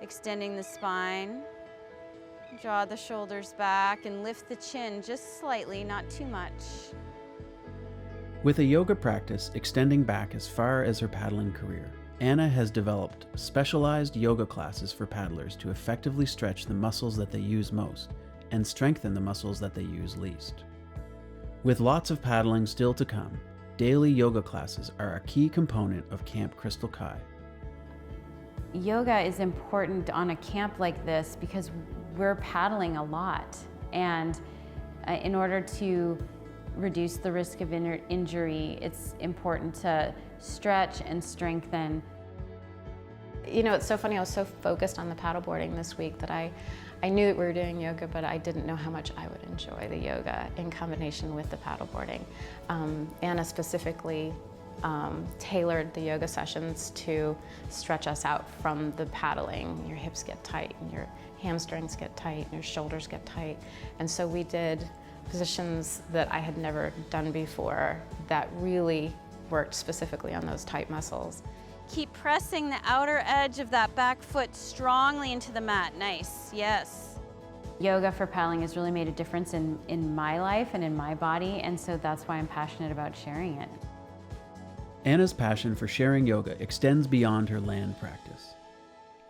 Extending the spine. Draw the shoulders back and lift the chin just slightly, not too much. With a yoga practice extending back as far as her paddling career, Anna has developed specialized yoga classes for paddlers to effectively stretch the muscles that they use most and strengthen the muscles that they use least. With lots of paddling still to come, daily yoga classes are a key component of Camp Crystal Kai. Yoga is important on a camp like this because we're paddling a lot, and in order to reduce the risk of injury, it's important to stretch and strengthen. You know, it's so funny, I was so focused on the paddleboarding this week that I knew that we were doing yoga, but I didn't know how much I would enjoy the yoga in combination with the paddleboarding. Anna specifically tailored the yoga sessions to stretch us out from the paddling. Your hips get tight, and your hamstrings get tight, and your shoulders get tight. And so we did positions that I had never done before that really worked specifically on those tight muscles. Keep pressing the outer edge of that back foot strongly into the mat. Nice, yes. Yoga for paddling has really made a difference in my life and in my body, and so that's why I'm passionate about sharing it. Anna's passion for sharing yoga extends beyond her land practice.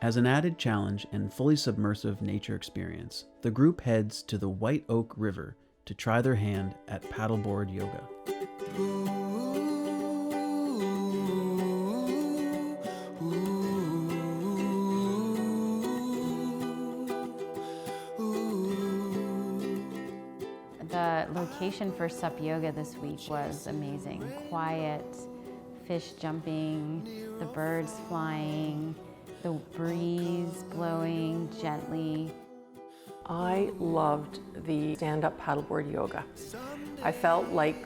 As an added challenge and fully submersive nature experience, the group heads to the White Oak River to try their hand at paddleboard yoga. The location for SUP Yoga this week was amazing. Quiet, fish jumping, the birds flying, the breeze blowing gently. I loved the stand-up paddleboard yoga. I felt like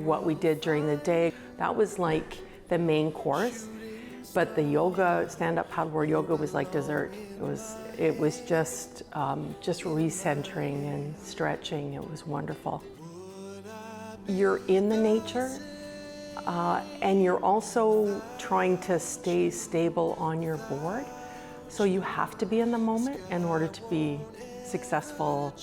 what we did during the day, that was like the main course, but the yoga, stand-up paddleboard yoga was like dessert. It was just recentering and stretching. It was wonderful. You're in the nature, and you're also trying to stay stable on your board. So you have to be in the moment in order to be successful.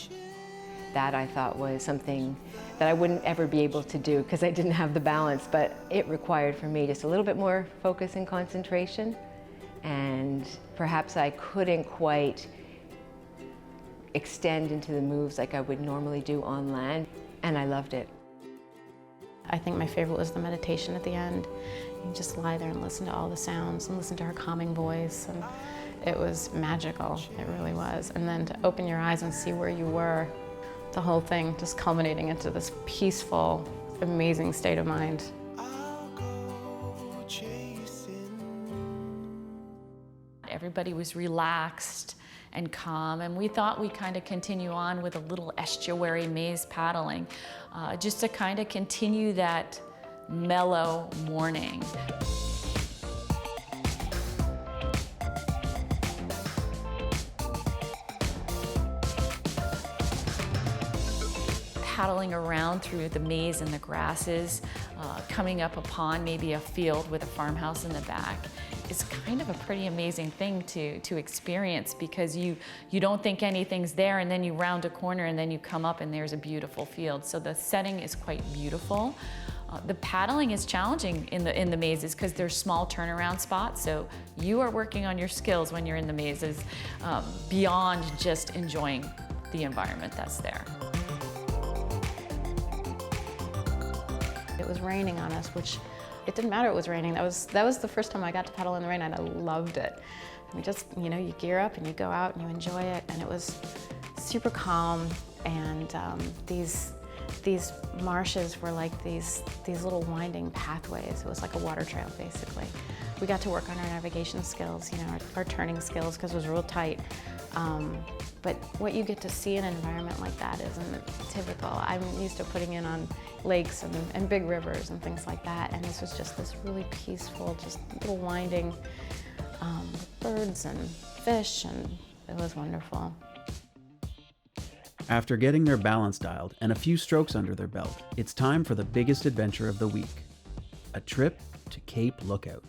That I thought was something that I wouldn't ever be able to do because I didn't have the balance, but it required for me just a little bit more focus and concentration, and perhaps I couldn't quite extend into the moves like I would normally do on land, and I loved it. I think my favorite was the meditation at the end. You just lie there and listen to all the sounds and listen to her calming voice, and it was magical, it really was. And then to open your eyes and see where you were, the whole thing just culminating into this peaceful, amazing state of mind. Everybody was relaxed and calm, and we thought we'd kind of continue on with a little estuary maze paddling, just to kind of continue that mellow morning. Paddling around through the maze and the grasses, coming up upon maybe a field with a farmhouse in the back, is kind of a pretty amazing thing to experience, because you don't think anything's there, and then you round a corner and then you come up and there's a beautiful field. So the setting is quite beautiful. The paddling is challenging in the mazes because there's small turnaround spots, so you are working on your skills when you're in the mazes, beyond just enjoying the environment that's there. It was raining on us, which it didn't matter it was raining. That was the first time I got to paddle in the rain, and I loved it. And just, you gear up and you go out and you enjoy it, and it was super calm. And these marshes were like these little winding pathways. It was like a water trail, basically. We got to work on our navigation skills, our turning skills, because it was real tight. But what you get to see in an environment like that isn't typical. I'm used to putting in on lakes and big rivers and things like that, and this was just this really peaceful, just little winding birds and fish, and it was wonderful. After getting their balance dialed and a few strokes under their belt, it's time for the biggest adventure of the week, a trip to Cape Lookout.